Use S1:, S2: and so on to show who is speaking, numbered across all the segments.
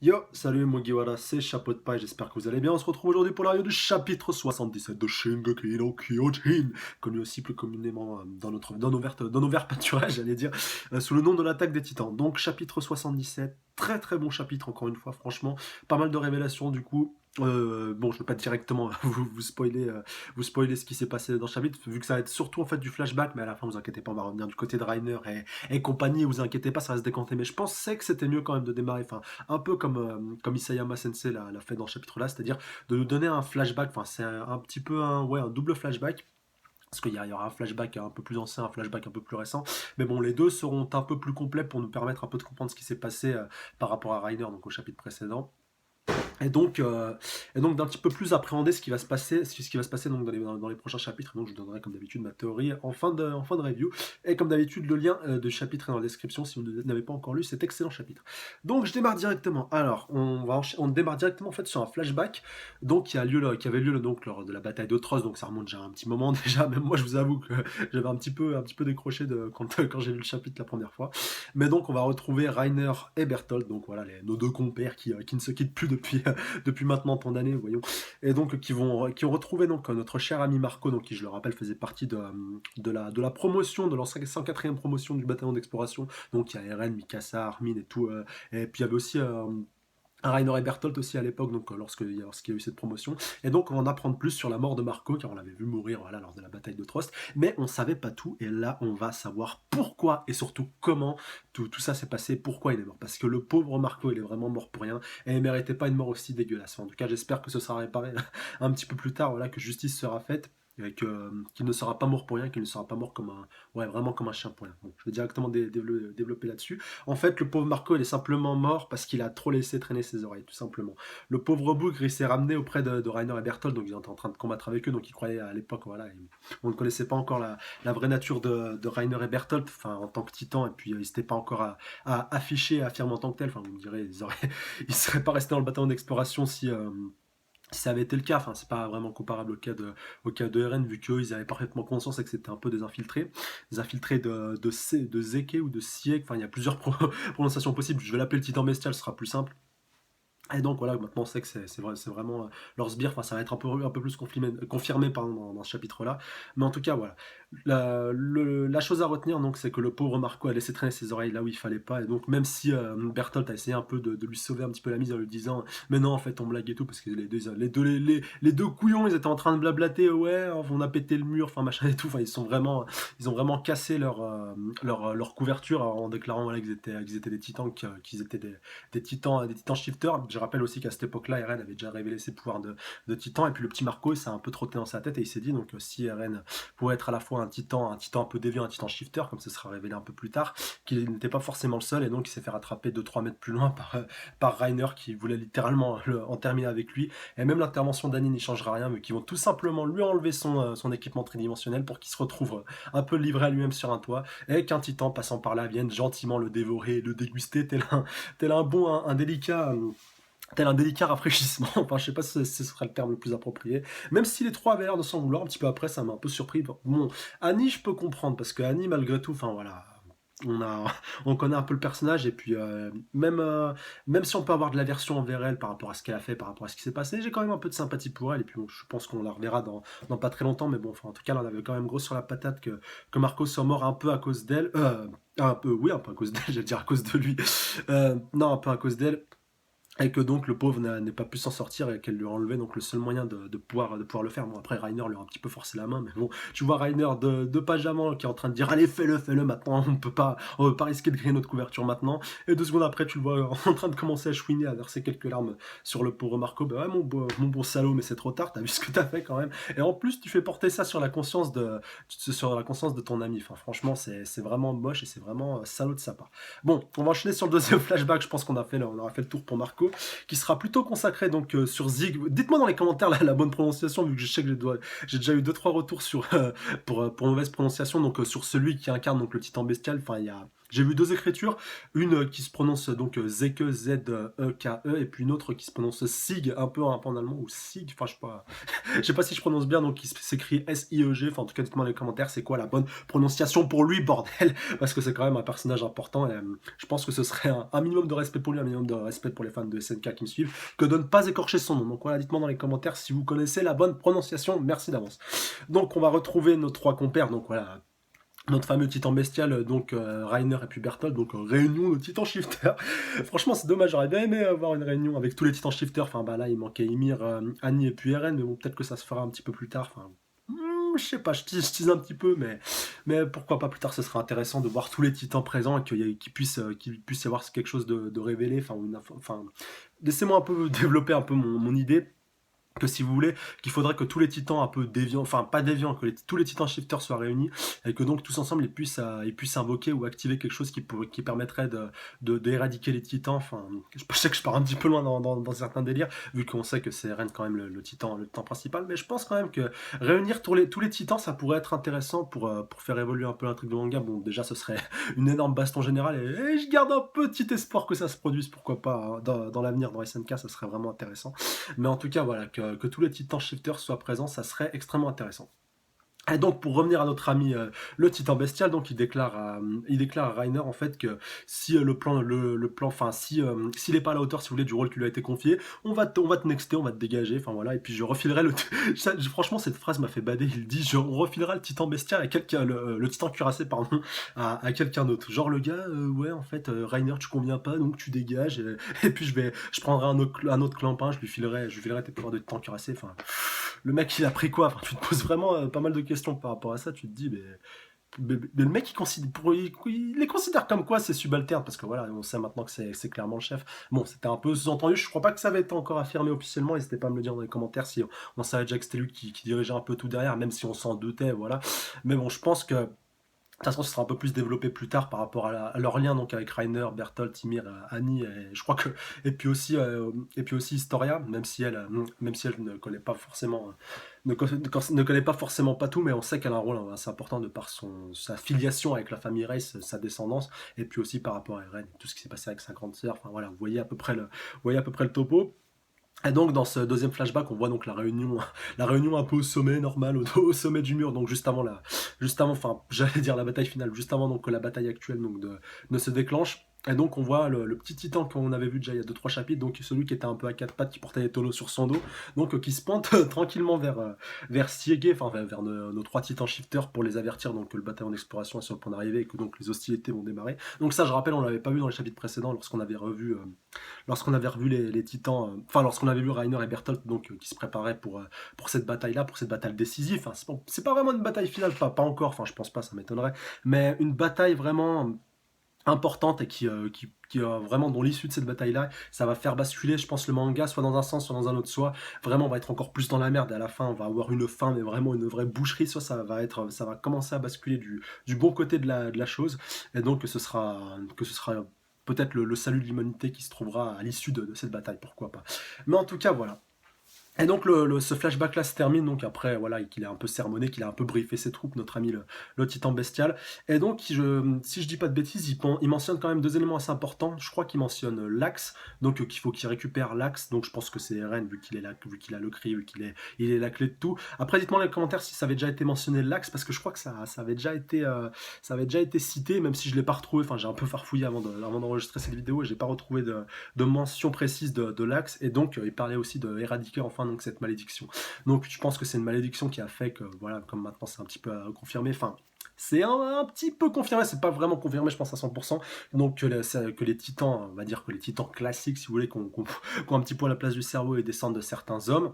S1: Yo, salut Mugiwara, c'est Chapeau de Paille, j'espère que vous allez bien. On se retrouve aujourd'hui pour la review du chapitre 77 de Shingeki no Kyojin, connu aussi plus communément dans nos vers pâturages, j'allais dire, sous le nom de l'attaque des titans. Donc chapitre 77, très très bon chapitre encore une fois, franchement, pas mal de révélations du coup. Bon, je ne veux pas directement vous spoiler ce qui s'est passé dans le chapitre, vu que ça va être surtout en fait du flashback, mais à la fin, vous inquiétez pas, on va revenir du côté de Reiner et compagnie, vous inquiétez pas, ça va se décanter. Mais je pensais que c'était mieux quand même de démarrer, enfin, un peu comme Isayama Sensei l'a fait dans ce chapitre-là, c'est-à-dire de nous donner un flashback, enfin c'est un petit peu un double flashback, parce qu'il y aura un flashback un peu plus ancien, un flashback un peu plus récent, mais bon, les deux seront un peu plus complets pour nous permettre un peu de comprendre ce qui s'est passé par rapport à Reiner, donc au chapitre précédent. Et donc, euh, et donc d'un petit peu plus appréhender ce qui va se passer donc dans les prochains chapitres. Donc je vous donnerai comme d'habitude ma théorie en fin de review. Et comme d'habitude, le lien de chapitre est dans la description si vous n'avez pas encore lu cet excellent chapitre. Donc je démarre directement. Alors, on démarre directement en fait sur un flashback donc qui avait lieu donc lors de la bataille d'Otros. Donc ça remonte déjà un petit moment déjà. Même moi, je vous avoue que j'avais un petit peu décroché quand j'ai lu le chapitre la première fois. Mais donc on va retrouver Reiner et Berthold, donc voilà nos deux compères qui ne se quittent plus depuis maintenant tant d'années, voyons, et donc qui ont retrouvé donc notre cher ami Marco, donc qui je le rappelle faisait partie de la promotion, de leur 104e promotion du bataillon d'exploration, donc il y a Eren, Mikasa, Armin et tout, et puis il y avait aussi Rainer et Bertolt aussi à l'époque, donc lorsqu'il y a eu cette promotion. Et donc on va en apprendre plus sur la mort de Marco, car on l'avait vu mourir voilà, lors de la bataille de Trost, mais on savait pas tout, et là on va savoir pourquoi, et surtout comment tout ça s'est passé, pourquoi il est mort. Parce que le pauvre Marco, il est vraiment mort pour rien, et il méritait pas une mort aussi dégueulasse. En tout cas, j'espère que ce sera réparé un petit peu plus tard, voilà, que justice sera faite, et qu'il ne sera pas mort pour rien, qu'il ne sera pas mort comme vraiment comme un chien pour rien. Bon, je vais directement développer là-dessus. En fait, le pauvre Marco, il est simplement mort parce qu'il a trop laissé traîner ses oreilles, tout simplement. Le pauvre bougre, il s'est ramené auprès de Rainer et Berthold, donc ils étaient en train de combattre avec eux, donc ils croyaient à l'époque, voilà, on ne connaissait pas encore la vraie nature de Rainer et Berthold, enfin, en tant que titan, et puis ils n'étaient pas encore à afficher, à affirmer en tant que tel, enfin, vous me direz, ils seraient pas restés dans le bataillon d'exploration si ça avait été le cas, enfin c'est pas vraiment comparable au cas de RN vu qu'eux ils avaient parfaitement conscience et que c'était un peu des infiltrés de Zeke ou de Sieg, enfin il y a plusieurs prononciations possibles, je vais l'appeler le titan bestial, ce sera plus simple. Et donc voilà, maintenant on sait que c'est vraiment leur sbire, enfin ça va être un peu plus confirmé pardon, dans ce chapitre-là. Mais en tout cas, voilà. La chose à retenir, donc, c'est que le pauvre Marco a laissé traîner ses oreilles là où il fallait pas. Et donc même si Bertolt a essayé un peu de lui sauver un petit peu la mise en lui disant mais non, en fait on blague et tout, parce que les deux couillons, ils étaient en train de blablater, ouais, on a pété le mur, enfin machin et tout. Enfin, ils ont vraiment cassé leur couverture en déclarant voilà, qu'ils étaient des titans, qu'ils étaient des titans shifters. Je rappelle aussi qu'à cette époque-là, Eren avait déjà révélé ses pouvoirs de titan, et puis le petit Marco, il s'est un peu trotté dans sa tête, et il s'est dit, donc si Eren pouvait être à la fois un titan un peu déviant, un titan shifter, comme ce sera révélé un peu plus tard, qu'il n'était pas forcément le seul, et donc il s'est fait rattraper 2-3 mètres plus loin par Reiner, qui voulait littéralement en terminer avec lui, et même l'intervention d'Annie n'y changera rien, mais qui vont tout simplement lui enlever son équipement tridimensionnel pour qu'il se retrouve un peu livré à lui-même sur un toit, et qu'un titan passant par là vienne gentiment le dévorer, le déguster, tel un bon, un délicat tel un délicat rafraîchissement, enfin je sais pas si ce serait le terme le plus approprié, même si les trois avaient l'air de s'en vouloir, un petit peu après ça m'a un peu surpris. Bon, Annie je peux comprendre, parce que Annie malgré tout, enfin voilà, on, a, on connaît un peu le personnage, et puis même si on peut avoir de l'aversion envers elle par rapport à ce qu'elle a fait, par rapport à ce qui s'est passé, j'ai quand même un peu de sympathie pour elle, et puis bon, je pense qu'on la reverra dans pas très longtemps, mais bon, enfin, en tout cas, là, on avait quand même gros sur la patate que Marco soit mort un peu à cause d'elle, un peu, oui, un peu à cause d'elle, j'allais dire à cause de lui, non, un peu à cause d'elle, et que donc le pauvre n'est pas pu s'en sortir, et qu'elle lui a enlevé donc le seul moyen de pouvoir le faire. Bon, après Rainer lui a un petit peu forcé la main, mais bon, tu vois Rainer de pyjama qui est en train de dire allez, fais-le maintenant, on peut pas risquer de griller notre couverture maintenant, et 2 secondes après tu le vois en train de commencer à chouiner, à verser quelques larmes sur le pauvre Marco. Bah ouais, mon bon salaud, mais c'est trop tard, t'as vu ce que t'as fait quand même, et en plus tu fais porter ça sur la conscience de ton ami. Enfin franchement c'est vraiment moche, et c'est vraiment salaud de sa part. Bon, on va enchaîner sur le deuxième flashback, je pense on aura fait le tour pour Marco, qui sera plutôt consacré donc sur Zig. Dites-moi dans les commentaires la bonne prononciation, vu que je sais que j'ai déjà eu 2-3 retours pour mauvaise prononciation, donc sur celui qui incarne donc le titan bestial. Enfin, J'ai vu deux écritures, une qui se prononce donc Zeke, Z-E-K-E, et puis une autre qui se prononce Sig, un peu en allemand, ou Sig, enfin je sais pas si je prononce bien, donc qui s'écrit S-I-E-G, enfin en tout cas dites-moi dans les commentaires c'est quoi la bonne prononciation pour lui, bordel, parce que c'est quand même un personnage important, et je pense que ce serait un minimum de respect pour lui, un minimum de respect pour les fans de SNK qui me suivent, que de ne pas écorcher son nom. Donc voilà, dites-moi dans les commentaires si vous connaissez la bonne prononciation, merci d'avance. Donc on va retrouver nos trois compères, donc voilà, notre fameux titan bestial, donc Rainer et puis Berthold, donc réunion de titans shifters. Franchement, c'est dommage, j'aurais bien aimé avoir une réunion avec tous les titans shifters. Enfin, bah là, il manquait Ymir, Annie et puis Eren, mais bon, peut-être que ça se fera un petit peu plus tard. Enfin, je sais pas, je tease un petit peu, mais pourquoi pas plus tard, ce sera intéressant de voir tous les titans présents et qu'il puisse y avoir quelque chose de révélé. Enfin, laissez-moi un peu développer un peu mon idée que si vous voulez, qu'il faudrait que tous les titans un peu déviants, enfin pas déviants, que tous les titans shifters soient réunis et que donc tous ensemble ils puissent invoquer ou activer quelque chose qui permettrait d'éradiquer les titans. Enfin, je sais que je pars un petit peu loin dans certains délires, vu qu'on sait que c'est Ren quand même le titan principal, mais je pense quand même que réunir tous les titans, ça pourrait être intéressant pour faire évoluer un peu l'intrigue de manga. Bon, déjà, ce serait une énorme baston générale et je garde un petit espoir que ça se produise, pourquoi pas, hein, dans l'avenir, dans SNK, ça serait vraiment intéressant. Mais en tout cas, voilà, que tous les titans shifters soient présents, ça serait extrêmement intéressant. Et donc, pour revenir à notre ami le titan bestial, donc il déclare à Reiner en fait que si le plan, enfin si s'il n'est pas à la hauteur, si vous voulez, du rôle qui lui a été confié, on va te nexter, on va te dégager, enfin voilà, et puis je refilerai franchement, cette phrase m'a fait bader. Il dit, on refilera le titan bestial à quelqu'un, le titan cuirassé, pardon, à quelqu'un d'autre. Genre le gars, ouais, en fait, Reiner, tu conviens pas, donc tu dégages, et puis je prendrai un autre clampin, je lui filerai tes pouvoirs de titan cuirassé, enfin le mec il a pris quoi? Enfin, tu te poses vraiment pas mal de questions par rapport à ça. Tu te dis, mais le mec il les considère comme quoi ces subalternes? Parce que voilà, on sait maintenant que c'est clairement le chef. Bon, c'était un peu sous-entendu. Je crois pas que ça avait été encore affirmé officiellement. N'hésitez pas à me le dire dans les commentaires si on savait déjà que c'était lui qui dirigeait un peu tout derrière, même si on s'en doutait. Voilà. Mais bon, je pense que de toute façon, ce sera un peu plus développé plus tard par rapport à leur lien donc avec Rainer, Bertolt, Ymir, Annie, et je crois que et puis aussi Historia, même si elle ne connaît pas forcément ne connaît pas forcément pas tout, mais on sait qu'elle a un rôle assez important de par sa filiation avec la famille Reiss, sa descendance, et puis aussi par rapport à Eren, tout ce qui s'est passé avec sa grande sœur. Enfin voilà, vous voyez à peu près le topo. Et donc dans ce deuxième flashback, on voit donc la réunion un peu au sommet, normal, au sommet du mur, donc enfin j'allais dire la bataille finale, juste avant donc que la bataille actuelle donc ne se déclenche. Et donc on voit le petit titan qu'on avait vu déjà il y a deux trois chapitres, donc celui qui était un peu à quatre pattes, qui portait les tonneaux sur son dos, donc qui se pointe tranquillement vers Siege, enfin vers nos trois titans shifters pour les avertir donc que le bataillon d'exploration est sur le point d'arriver et que donc les hostilités vont démarrer. Donc ça, je rappelle, on l'avait pas vu dans les chapitres précédents lorsqu'on avait revu les titans, enfin lorsqu'on avait vu Rainer et Bertolt donc qui se préparaient pour cette bataille-là, pour cette bataille décisive. Enfin, c'est pas vraiment une bataille finale, pas encore, enfin je pense pas, ça m'étonnerait, mais une bataille vraiment importante et qui vraiment dont l'issue de cette bataille-là, ça va faire basculer, je pense, le manga, soit dans un sens, soit dans un autre, soit vraiment on va être encore plus dans la merde et à la fin on va avoir une fin, mais vraiment une vraie boucherie, soit ça va commencer à basculer du bon côté de la chose, et donc que ce sera peut-être le salut de l'humanité qui se trouvera à l'issue de cette bataille, pourquoi pas. Mais en tout cas, voilà. Et donc ce flashback là se termine donc après voilà qu'il a un peu sermonné, qu'il a un peu briefé ses troupes, notre ami le titan bestial. Et donc si je dis pas de bêtises, il mentionne quand même deux éléments assez importants. Je crois qu'il mentionne l'axe, donc qu'il faut qu'il récupère l'axe. Donc je pense que c'est Eren vu qu'il est là, vu qu'il a le cri, il est la clé de tout. Après dites-moi dans les commentaires si ça avait déjà été mentionné l'axe, parce que je crois que ça avait déjà été cité, même si je l'ai pas retrouvé. Enfin j'ai un peu farfouillé avant d'enregistrer cette vidéo et j'ai pas retrouvé de mention précise de l'axe. Et donc il parlait aussi de éradiquer enfin donc cette malédiction. Donc je pense que c'est une malédiction qui a fait que voilà, comme maintenant c'est un petit peu confirmé, enfin c'est un petit peu confirmé, c'est pas vraiment confirmé je pense à 100%, donc que les titans, on va dire que les titans classiques si vous voulez, qu'on un petit peu à la place du cerveau et descendent de certains hommes,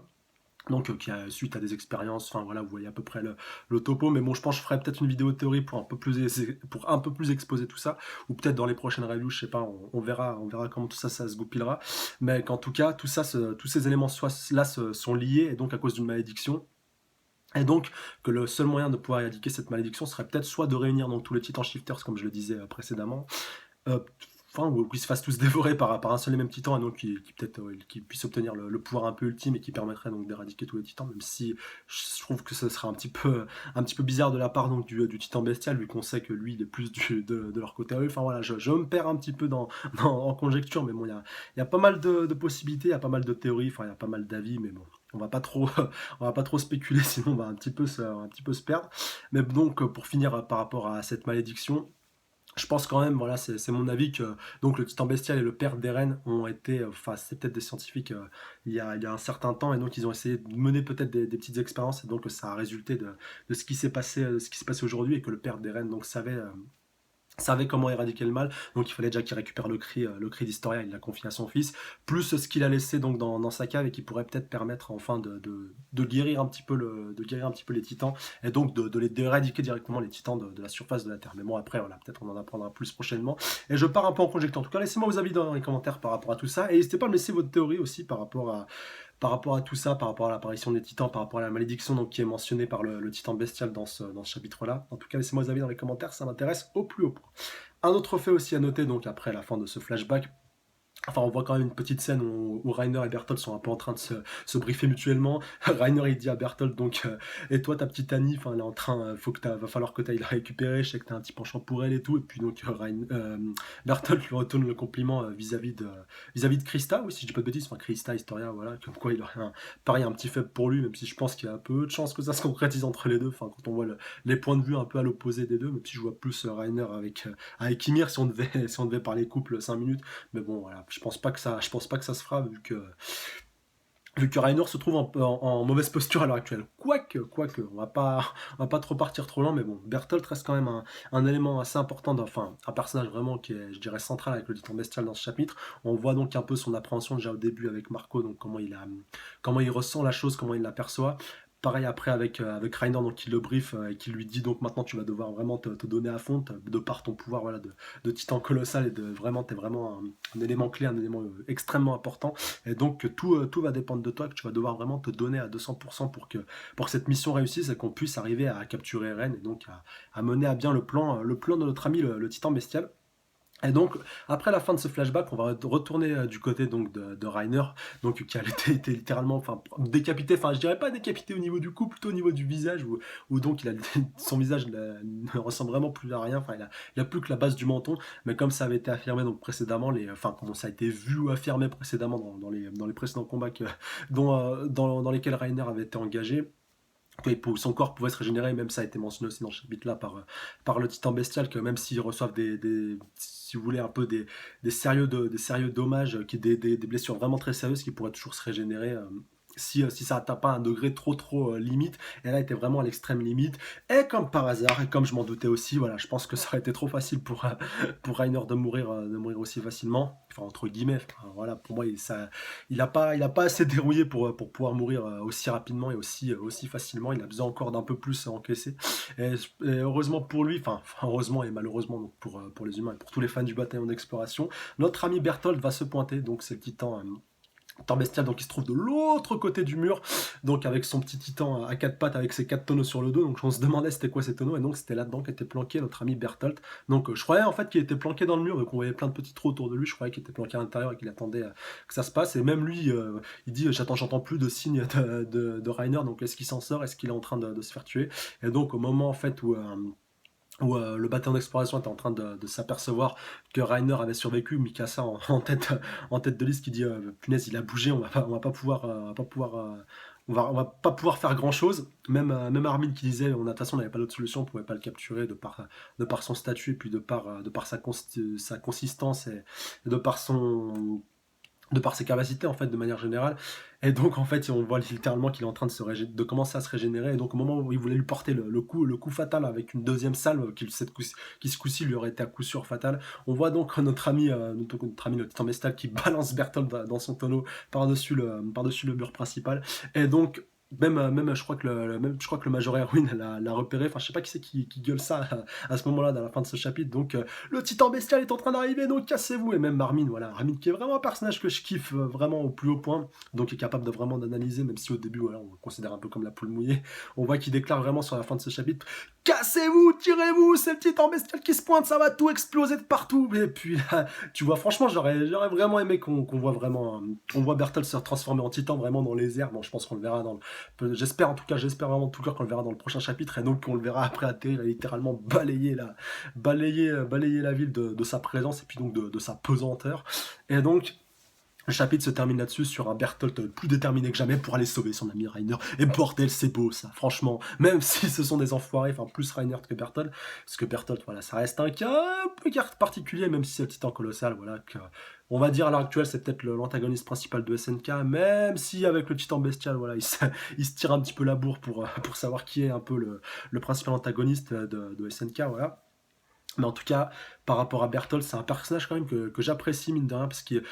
S1: donc qui a suite à des expériences, enfin voilà, vous voyez à peu près le topo, mais bon, je pense que je ferai peut-être une vidéo de théorie pour un peu plus exposer tout ça, ou peut-être dans les prochaines reviews, je sais pas, on verra comment tout ça, ça se goupillera, mais qu'en tout cas, tous ces éléments sont liés, et donc à cause d'une malédiction, et donc que le seul moyen de pouvoir éradiquer cette malédiction serait peut-être soit de réunir donc tous les titans shifters, comme je le disais précédemment, euh, enfin, ou qu'ils se fassent tous dévorer par un seul et même titan, et donc qui peut-être qui puisse obtenir le pouvoir un peu ultime et qui permettrait donc d'éradiquer tous les titans, même si je trouve que ce serait un petit peu bizarre de la part donc du titan bestial, vu qu'on sait que lui il est plus de leur côté à eux. Enfin voilà, je me perds un petit peu en conjecture, mais bon, il y a pas mal de possibilités, il y a pas mal de théories, enfin il y a pas mal d'avis, mais bon. On va pas trop, on va pas trop spéculer, sinon on va un petit peu se perdre. Mais donc, pour finir par rapport à cette malédiction, je pense quand même, voilà, c'est mon avis que donc le titan bestial et le père d'Eren ont été, enfin c'est peut-être des scientifiques il y a un certain temps, et donc ils ont essayé de mener peut-être des petites expériences, et donc ça a résulté de ce qui s'est passé, ce qui s'est passé aujourd'hui, et que le père d'Eren donc savait comment éradiquer le mal, donc il fallait déjà qu'il récupère le cri d'Historia, il l'a confié à son fils, plus ce qu'il a laissé donc dans sa cave, et qui pourrait peut-être permettre enfin de guérir un petit peu de guérir un petit peu les titans, et donc de les d'éradiquer directement les titans de la surface de la Terre. Mais bon, après, voilà, peut-être on en apprendra plus prochainement, et je pars un peu en conjecture. En tout cas, laissez-moi vos avis dans les commentaires par rapport à tout ça, et n'hésitez pas à me laisser votre théorie aussi par rapport à tout ça, par rapport à l'apparition des titans, par rapport à la malédiction donc, qui est mentionnée par le titan bestial dans ce chapitre-là. En tout cas, laissez-moi vos avis dans les commentaires, ça m'intéresse au plus haut point. Un autre fait aussi à noter, donc après la fin de ce flashback, enfin, on voit quand même une petite scène où Reiner et Berthold sont un peu en train de se briefer mutuellement. Reiner, il dit à Berthold, donc, et toi, ta petite Annie, enfin, elle est en train, va falloir que tu ailles la récupérer, je sais que tu as un petit penchant pour elle et tout. Et puis, donc, Berthold lui retourne le compliment vis-à-vis de Krista, oui, si je dis pas de bêtises, enfin, Krista, Historia, voilà, comme quoi il aurait pareil, un petit faible pour lui, même si je pense qu'il y a peu de chances que ça se concrétise entre les deux, enfin, quand on voit les points de vue un peu à l'opposé des deux, même si je vois plus Reiner avec Ymir, si on devait, si on devait parler couple 5 minutes. Mais bon, voilà, je pense pas que ça se fera, vu que Reiner se trouve en mauvaise posture à l'heure actuelle. Quoique, on va pas trop partir trop loin, mais bon, Bertolt reste quand même un élément assez important, enfin, un personnage vraiment qui est, je dirais, central avec le titan bestial dans ce chapitre. On voit donc un peu son appréhension déjà au début avec Marco, donc comment il ressent la chose, comment il l'aperçoit. Pareil après avec Reiner, donc qui le brief et qui lui dit donc maintenant tu vas devoir vraiment te donner à fond de par ton pouvoir, voilà, de titan colossal, et de vraiment t'es vraiment un élément clé, un élément extrêmement important, et donc que tout va dépendre de toi, que tu vas devoir vraiment te donner à 200% pour que cette mission réussisse, et qu'on puisse arriver à capturer Eren, et donc à mener à bien le plan de notre ami le titan bestial. Et donc, après la fin de ce flashback, on va retourner du côté donc de Reiner, donc qui a été littéralement, enfin, décapité, enfin, je dirais pas décapité au niveau du cou, plutôt au niveau du visage, où donc son visage ne ressemble vraiment plus à rien, enfin, il a plus que la base du menton, mais comme ça avait été affirmé donc précédemment, enfin, comment ça a été vu ou affirmé précédemment dans les précédents combats dans lesquels Reiner avait été engagé, son corps pouvait se régénérer, même ça a été mentionné aussi dans ce chapitre-là par le titan bestial, que même s'ils reçoivent si vous voulez, un peu des sérieux dommages, des blessures vraiment très sérieuses, qui pourraient toujours se régénérer. Si ça n'atteint pas un degré trop limite, et là était vraiment à l'extrême limite, et comme par hasard, et comme je m'en doutais aussi, voilà, je pense que ça aurait été trop facile pour Reiner de mourir aussi facilement, enfin entre guillemets, enfin, voilà, pour moi il a pas assez dérouillé pour pouvoir mourir aussi rapidement et aussi facilement. Il a besoin encore d'un peu plus à encaisser. Et heureusement pour lui, enfin heureusement et malheureusement donc pour les humains et pour tous les fans du bataillon d'exploration, notre ami Berthold va se pointer. Donc c'est le titan bestial, donc il se trouve de l'autre côté du mur, donc avec son petit titan à quatre pattes, avec ses quatre tonneaux sur le dos. Donc on se demandait c'était quoi ces tonneaux, et donc c'était là-dedans qu'était planqué notre ami Berthold. Donc je croyais en fait qu'il était planqué dans le mur, donc on voyait plein de petits trous autour de lui. Je croyais qu'il était planqué à l'intérieur et qu'il attendait que ça se passe. Et même lui, il dit j'entends plus de signes de Reiner, donc est-ce qu'il s'en sort, est-ce qu'il est en train de se faire tuer. Et donc au moment en fait où le bataillon d'exploration était en train de s'apercevoir que Reiner avait survécu, Mikasa en tête de liste, qui dit punaise, il a bougé, on va pas pouvoir, on va pas pouvoir faire grand chose. Même Armin qui disait, de toute façon, on n'avait pas d'autre solution, on pouvait pas le capturer de par son statut, et puis de par sa consistance, et de par ses capacités en fait de manière générale. Et donc en fait on voit littéralement qu'il est en train de commencer à se régénérer, et donc au moment où il voulait lui porter le coup fatal avec une deuxième salve qui ce coup-ci lui aurait été à coup sûr fatal, on voit donc notre ami le titan bestial qui balance Bertolt dans son tonneau par-dessus le mur principal. Et donc même je crois que le Major Erwin l'a repéré. Enfin, je sais pas qui c'est qui gueule ça à ce moment-là, dans la fin de ce chapitre. Donc, le titan bestial est en train d'arriver, donc cassez-vous. Et même Armin, voilà, Armin qui est vraiment un personnage que je kiffe vraiment au plus haut point, donc est capable de vraiment d'analyser, même si au début, voilà, on le considère un peu comme la poule mouillée. On voit qu'il déclare vraiment sur la fin de ce chapitre: cassez-vous, tirez-vous, c'est le titan bestial qui se pointe, ça va tout exploser de partout. Et puis là, tu vois, franchement, j'aurais vraiment aimé qu'on voit vraiment, on voit Bertolt se transformer en titan vraiment dans les airs. Bon, je pense qu'on le verra j'espère en tout cas, j'espère vraiment de tout cœur qu'on le verra dans le prochain chapitre et donc qu'on le verra après atterrir et littéralement balayer la ville de sa présence et puis donc de sa pesanteur. Et donc, le chapitre se termine là-dessus sur un Bertolt plus déterminé que jamais pour aller sauver son ami Rainer. Et bordel, c'est beau ça, franchement. Même si ce sont des enfoirés, enfin plus Rainer que Bertolt, parce que Bertolt, voilà, ça reste un cas un peu particulier, même si c'est le titan colossal, voilà, que, on va dire à l'heure actuelle, c'est peut-être l'antagoniste principal de SNK, même si avec le titan bestial, voilà, il se tire un petit peu la bourre pour savoir qui est un peu le principal antagoniste de SNK, voilà. Mais en tout cas, par rapport à Bertolt, c'est un personnage quand même que j'apprécie, mine de rien, parce qu'il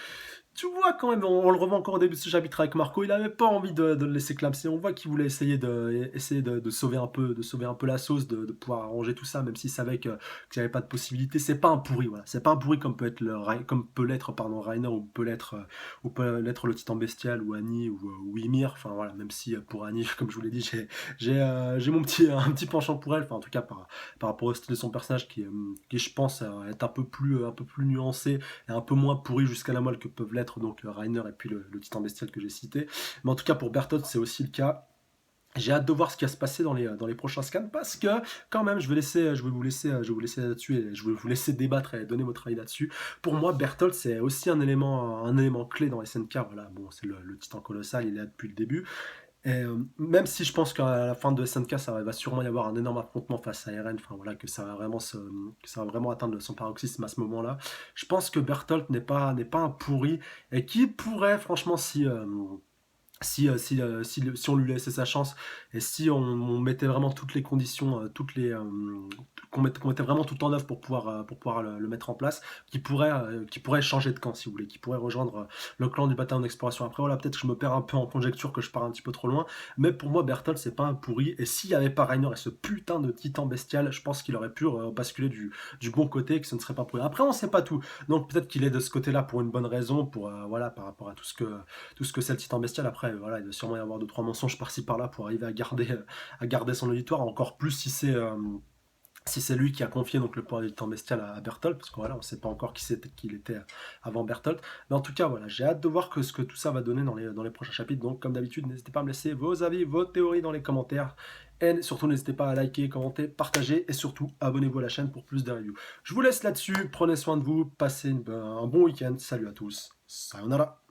S1: tu vois quand même, on le revoit encore au début de ce chapitre avec Marco, il avait pas envie de le laisser clamser. On voit qu'il voulait essayer de sauver un peu la sauce, de pouvoir arranger tout ça, même s'il savait qu'il n'y avait pas de possibilité. C'est pas un pourri, voilà. C'est pas un pourri comme peut être comme peut l'être, pardon, Rainer, ou peut l'être le Titan Bestial, ou Annie, ou Ymir. Enfin voilà, même si pour Annie, comme je vous l'ai dit, j'ai un petit penchant pour elle. Enfin en tout cas par rapport au style de son personnage qui je pense est un peu plus nuancé et un peu moins pourri jusqu'à la moelle que peuvent l'être donc Rainer et puis le titan bestial que j'ai cité. Mais en tout cas pour Bertolt c'est aussi le cas. J'ai hâte de voir ce qui va se passer dans les prochains scans parce que quand même je vais vous laisser là-dessus et je vais vous laisser débattre et donner votre avis là-dessus. Pour moi Bertolt c'est aussi un élément clé dans SNK. Voilà, bon c'est le titan colossal, il est là depuis le début. Et même si je pense qu'à la fin de SNK, ça va sûrement y avoir un énorme affrontement face à Eren, enfin voilà, que ça va vraiment atteindre son paroxysme à ce moment-là. Je pense que Bertolt n'est pas un pourri et qui pourrait, franchement, si on lui laissait sa chance et si on mettait vraiment toutes les conditions, qu'on mettait vraiment tout en œuvre pour pouvoir le mettre en place, qui pourrait changer de camp si vous voulez, qui pourrait rejoindre le clan du bataillon d'exploration. Après voilà, peut-être que je me perds un peu en conjecture, que je pars un petit peu trop loin, mais pour moi Bertolt c'est pas un pourri et s'il n'y avait pas Rainer et ce putain de titan bestial, je pense qu'il aurait pu basculer du bon côté et que ce ne serait pas pourri. Après on sait pas tout, donc peut-être qu'il est de ce côté-là pour une bonne raison, pour voilà par rapport à tout ce que c'est le titan bestial. Après, voilà, il doit sûrement y avoir deux trois mensonges par-ci par-là pour arriver à garder son auditoire, encore plus si c'est lui qui a confié donc le pouvoir du titan bestial à Bertolt, parce que voilà, on ne sait pas encore qui il était avant Bertolt. Mais en tout cas, voilà, j'ai hâte de voir ce que tout ça va donner dans les prochains chapitres. Donc, comme d'habitude, n'hésitez pas à me laisser vos avis, vos théories dans les commentaires. Et surtout, n'hésitez pas à liker, commenter, partager et surtout, abonnez-vous à la chaîne pour plus de reviews. Je vous laisse là-dessus, prenez soin de vous, passez un bon week-end. Salut à tous, sayonara.